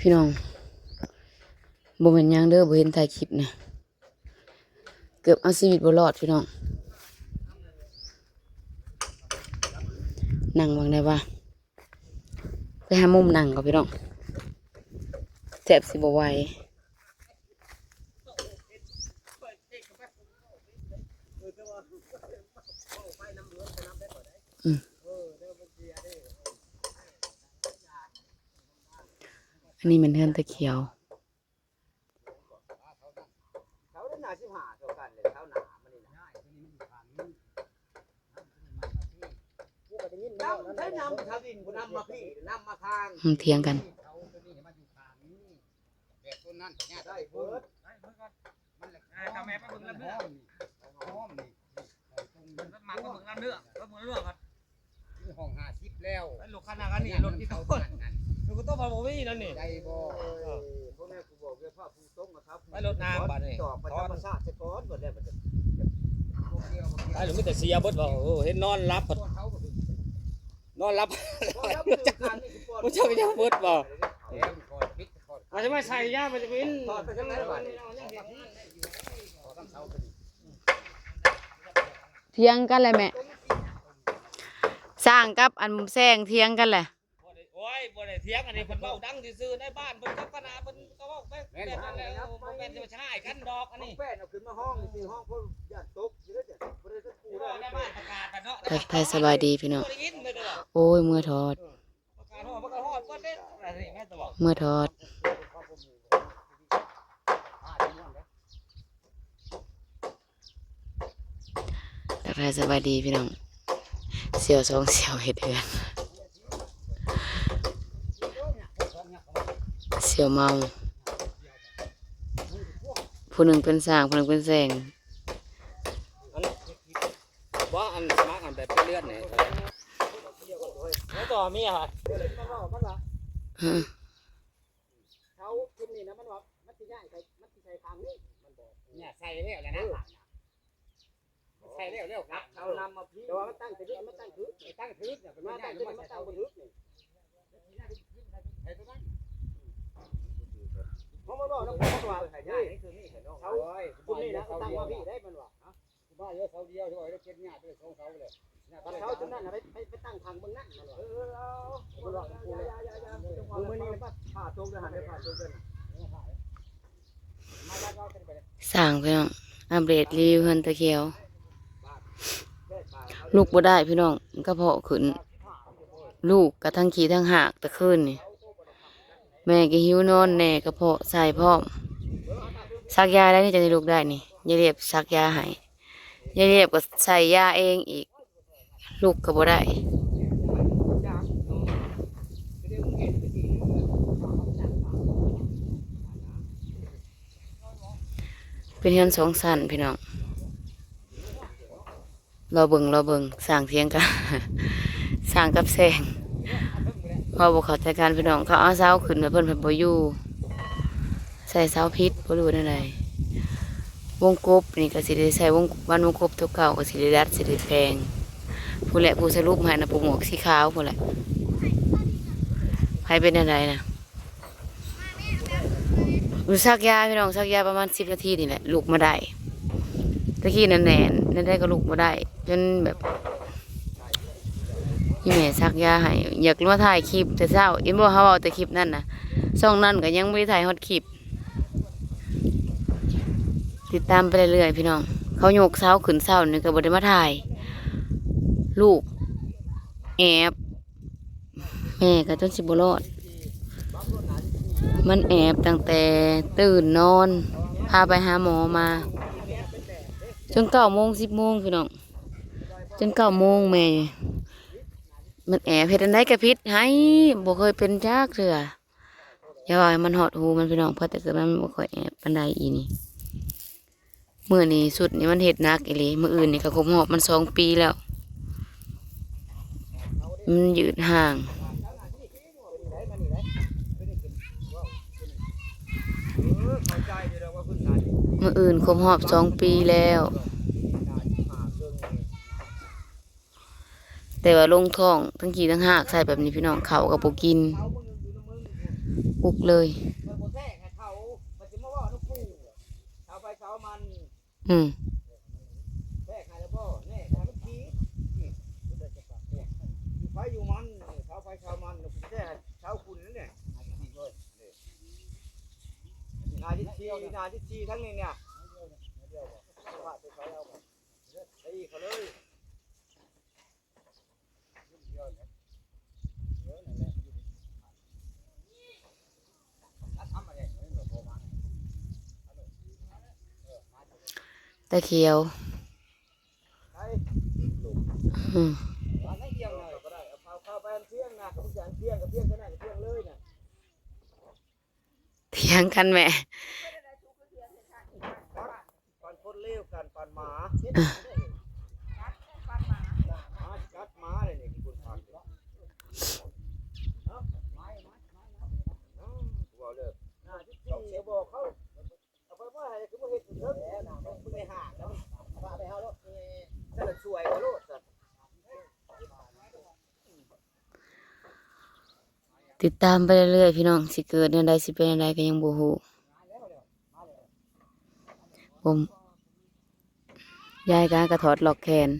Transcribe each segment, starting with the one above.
พี่น้องบ่แม่นหยังเด้อบ่เห็นถ่ายคลิปนะเกือบเอาชีวิตบ่รอดพี่น้องนั่งวางได้ว่าไปหามุมนั่งก่อนพี่น้องแซ่บสิบ่ไหวอันนี้มันเฮือนตะเขียวเถียงกันห้อง50แล้วลูกขนาดนี้รถที่ต้นลูกก็ต้องมาบ่มีนั่นนี่ได้บ่พวกแม่กูบอกว่าพ่อผู้ต้มนะครับไปรถน้ำบัดนี้ตอบไปธรรมชาติซะก่อนบ่ได้มันจะไอ้หรือมีแต่เสียเบิดบ่เห็นนอนรับนอนรับบ่เจ้าก็ยังเบิดบ่อาจจะไม่ใส่ยามันจะเป็นเถียงกันเลยแม่สร้างกับอันมุมแซงเถียงกันแหละโอ้ยบ่ได้เถียงอันนี้เพิ่นเว้าดังซื่อๆในบ้านเพิ่นกับคณะเพิ่นก็เว้าไปแม่นนั่นแหละบ่แม่นจะใช่กันดอกอันนี้แป้นเอาขึ้นมาห้องนี่ห้องเพิ่นย่านตกสิได้บ่ได้สักคู่ได้ในบ้านประกาศกันเนาะทักทายสบายดีพี่น้องโอ้ยเมื่อทอดประกาศฮอดบ่ฮอดบ่ได้อันนี้แม่นตลอดเมื่อทอดทักทายสบายดีพี่น้องเสี่ยวสองเสี่ยวเฮ็ดเดือนเสี่ยวเมาผู้หนึ่งเป็นสร้างผู้หนึ่งเป็นแซงว่าอันมาอันแบบเลือดนี่แล้วต่อมีอ่ะเขากินนี่นะมันว่ามันสิย้ายไปมันสิใส่ทางนี้มันบอกเนี่ยใส่แล้วแหละนะใส่แล้วครับเขานำมาพี่แต่ว่ามันตั้งแต่นี้มันตั้งถือตั้งถือเนี่ยเป็นมาตั้งถือมันตั้งบนถือนี่เพราะมันบอกน้องบอกว่าใส่ย้ายนี่คือนี่เห็นน้องเขาคุณนี่นะตั้งมาพี่ได้มันว่าบ้านเยอะเขาเดียวที่ว่าเราเก็บหญ้าด้วยของเขาเลยเขาจนนั่นไปตั้งทางเบื้องนั่นมันว่ามันว่ากูเลยมือนี้มันผ่าตรงเลยหันไปผ่าตรงเลยสร้างพี่น้องอัปเดตรีวิวเฮือนตะเขียวลูกบ่ได้พี่น้องกระเพาะขึ้นลูกกระทั่งขี้ทั้งหักตะคืนนี่แม่ก็หิวนอนแน่กระเพาะใส่พร้อมซักยาได้นี่จะได้ลูกได้นี่ยายเรียบซักยาให้ยายเรียบก็ใส่ยาเองอีกลูกก็บ่ได้เป็นเฮือนสองชั้นพี่น้องเราเบิ่งสร้างเถียงกันสร้างกับแซงพอบอกเขาจัดการพี่น้องเขาเอาเสาขึ้นมาเพิ่นบ่อยู่ใส่เสาพิษบ่รู้นั่นใดวงกบนี่ก็สิได้ใส่วงกบตัวเก่าก็สิได้รัดสิได้แพงผู้แหละผู้สรุปให้นะผู้หมวกสีขาวผู้แหละใครเป็นอะไรนะซักยาพี่น้องซักยาประมาณ10 นาทีนี่แหละลูกมาได้ตะกี้นั่นได้ก็ลูกมาได้จนแบบพี่แม่ซักยาให้อยากมาถ่ายคลิปแต่เช้าอินบ่เขาเอาแต่คลิปนั่นนะช่องนั้นก็ยังไม่ได้ถ่ายฮอตคลิปติดตามไปเรื่อยๆพี่น้องเขาโยกเช้าขึ้นเช้านี่ก็บ่ได้มาถ่ายลูกแอบแม่ก็จนสิบ่รอดมันแอบตั้งแต่ตื่นนอนพาไปหาหมอมาจน9 โมง 10 โมงพี่น้องจน9 โมงแม่มันแอบเฮ็ดอันใดก็ผิดให้บ่เคยเป็นจักเทื่ออย่าว่ามันหดหูมันพี่น้องเพราะแต่เกิดมันบ่ค่อยแอบปานใดอีนี่มื้อนี้สุดนี่มันเฮ็ดหนักอีหลีมื้ออื่นนี่ก็ครบรอบมัน2 ปีแล้วมันยืดห่างมื้ออื่นครบรอบ2 ปีแล้วแต่ว่าลงท้องทั้งขี้ทั้งหากใส่แบบนี้พี่น้องเขาก็บ่กิน ปลุกเลย มันบ่แท้ให้เขามันสิมาว่าน้องกูเขาไปเขามัน อืม แท้ให้แล้วบ่แน่ให้มันขี้นี่บ่ได้จะปากเนี่ยอยู่ไผอยู่มันเขาไปเขามันแท้เขาคุณนั่นแหละนาที่ชีทั้งนี้เนี่ยว่าไปเขาเอาไอ้เขาเลยตะเขียวอืม อันนี้เกี่ยวเลยก็ได้เอาเข้าไปเที่ยงนะเขาจะเที่ยงก็ได้เที่ยงเลยนะ เถียงกันแหม่ ปันคนเลี้ยวกันปันหมากัดหมาเลยนี่คุณพันเนาะว่าเลยน่าที่เสียบอกเขาเอาไปว่าให้คือบ่เฮ็ดเถิงนะมึงได้หาแล้วว่าไปเฮาโลดนี่จะช่วยเขาโลด ติดตามไปเรื่อยๆพี่น้องสิเกิดแนวใดสิเป็นแนวใดก็ยังบ่ฮู้ผมยายก็ถอดล็อกแขน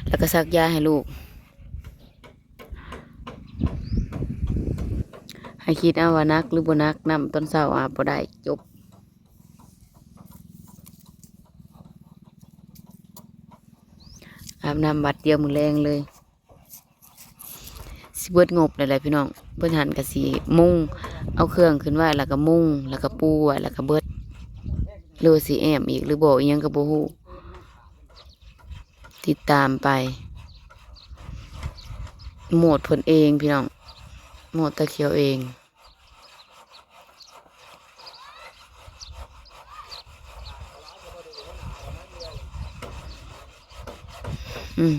แล้วก็ซักยาให้ลูกให้คิดเอาว่านักหรือบ่นักน้ำตอนเช้าอาบบ่ได้จบอาบน้ำบัดเดียวมื้อแรงเลยสิเบิดงบหลายๆพี่น้องเพิ่นหันก็สิมุงเอาเครื่องขึ้นไว้แล้วก็มุงแล้วก็ปูไว้แล้วก็เบิดหรือว่าสิแอมอีกหรือบ่อีหยังก็บ่ฮู้ติดตามไปโหมดเพิ่นเองพี่น้องโหมดตะเขียวเองอืม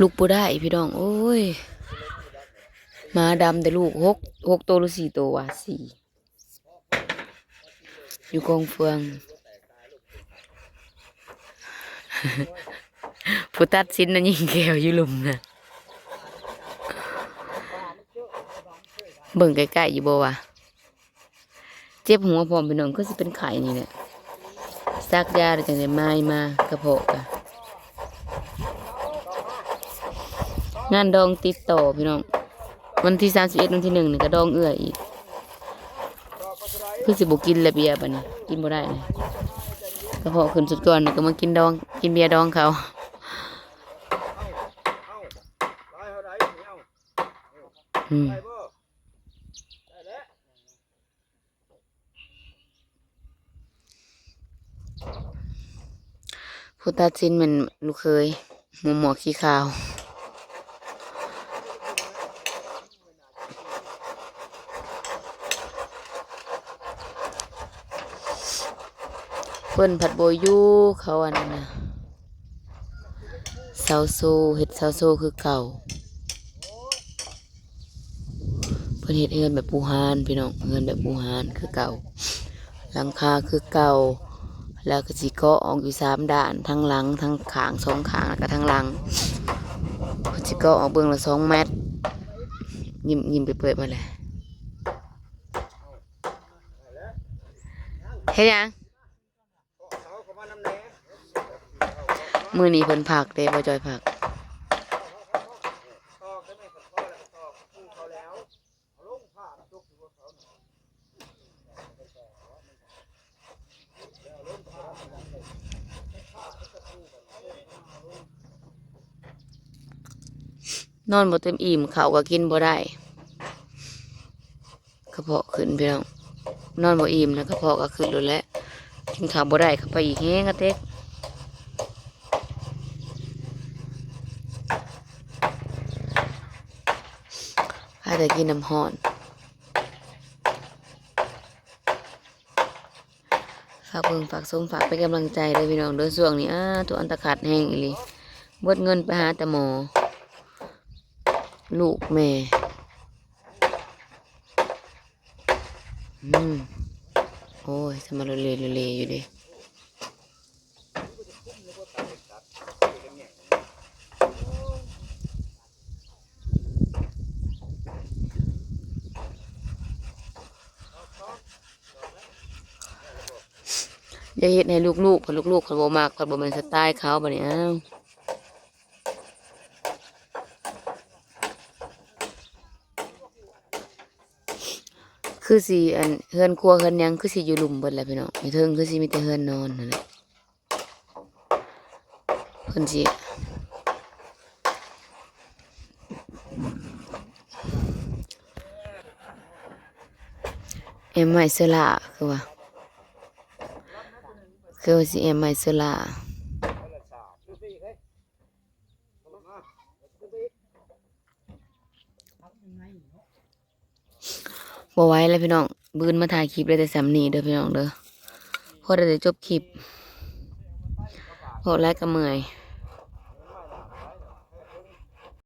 ลูกบ่ได้พี่น้องโอ้ยหมาดำแต่ลูกหกตัวหรือ4 ตัววะ4อยู่กองเฟือง ผู้ตัดสินน่ะยิงแก้วอยู่หลุมน่ะเบิ่งใกล้ๆอยู่บ่วะเจ็บหัวพร้อมพี่น้องก็สิเป็นไข้นี่แหละซักยาแล้วจังได้ไม้มากระเพาะกะงานดองติดต่อพี่น้องวันที่31วันที่1นี่ก็ดองเอื้ออีกคือสิบ่กินแล้วเบียร์บัดนี้กินบ่ได้เลยกระเพาะขึ้นสุดก่อนแล้วก็มากินดองกินเบียร์ดองเขาอืมผู้ตัดสินมันลูกเคยหมวกขี้ขาวเพิ่นผัดโบอยู่เขาอันนั้นนะเซาโซเฮ็ดเซาโซคือเก่าเพิ่นเฮ็ดเฮือนแบบปูหานพี่น้องเฮือนแบบปูหานคือเก่าหลังคาคือเก่าแล้วก็สิเกาะออกอยู่3 ด้านทั้งหลังทั้งข้าง2 ข้างแล้วก็ทั้งหลังเพิ่นสิเกาะออกเบิ่งละ2 เมตรยิ้มไปเปิดมาเลยเฮ็ดหยังมื้อนี้เพิ่นผักเด้บ่จอยผักนอนบ่เต็มอิ่มข้าวก็กินบ่ได้กระเพาะขึ้นพี่น้องนอนบ่อิ่มแล้วกระเพาะก็ขึ้นโลดแล้วกินข้าวบ่ได้เข้าไปอีกแฮงกะเต็กพาแต่กินน้ำร้อนฝากเบิ่งฝากชมฝากเป็นกำลังใจเลยพี่น้องเด้อช่วงนี้ตัวอันตะขาดแห้งอีหลีเบิดเงินไปหาแต่หมอลูกแม่โอ้ยจะมาเละอยู่ดิ อย่าเฮ็ดให้ลูกๆเพราะลูกๆเขาบ่มักเขาบ่แม่นสไตล์เขาบัดนี้อ้าวคือสิอันเฮือนครัวเฮือนหยังคือสิอยู่หลุมเบิดแหละพี่น้องไม่เทิงคือสิมีแต่เฮือนนอนนั่นแหละเพิ่นสิไม้เสื้อลาคือว่าสิไม้เสื้อลาบ่ไหว้แล้วพี่น้องบืนมาถ่ายคลิปเลยแต่สำนีเด้อพี่น้องเด้อพอได้จบคลิปพอแล้วก็เมื่อย